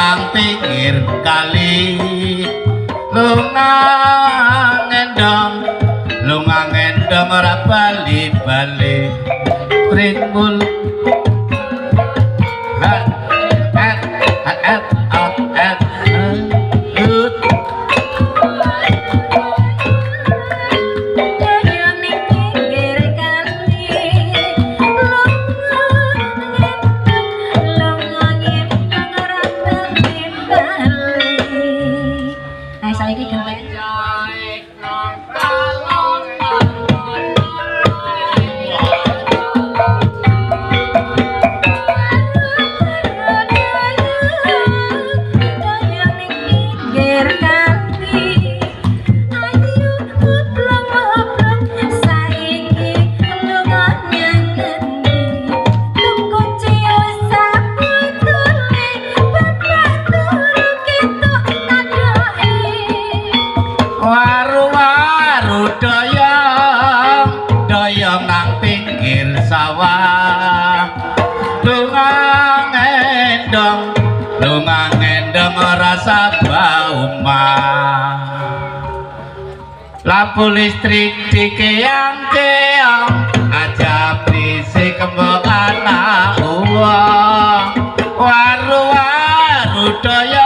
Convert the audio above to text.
nang pinggir kali lunga ngendong ora bali-bali pringul lunga ngendong rasa bauma lampu listrik dikeang-keang aja berisik kembang anak uang waru-waru daya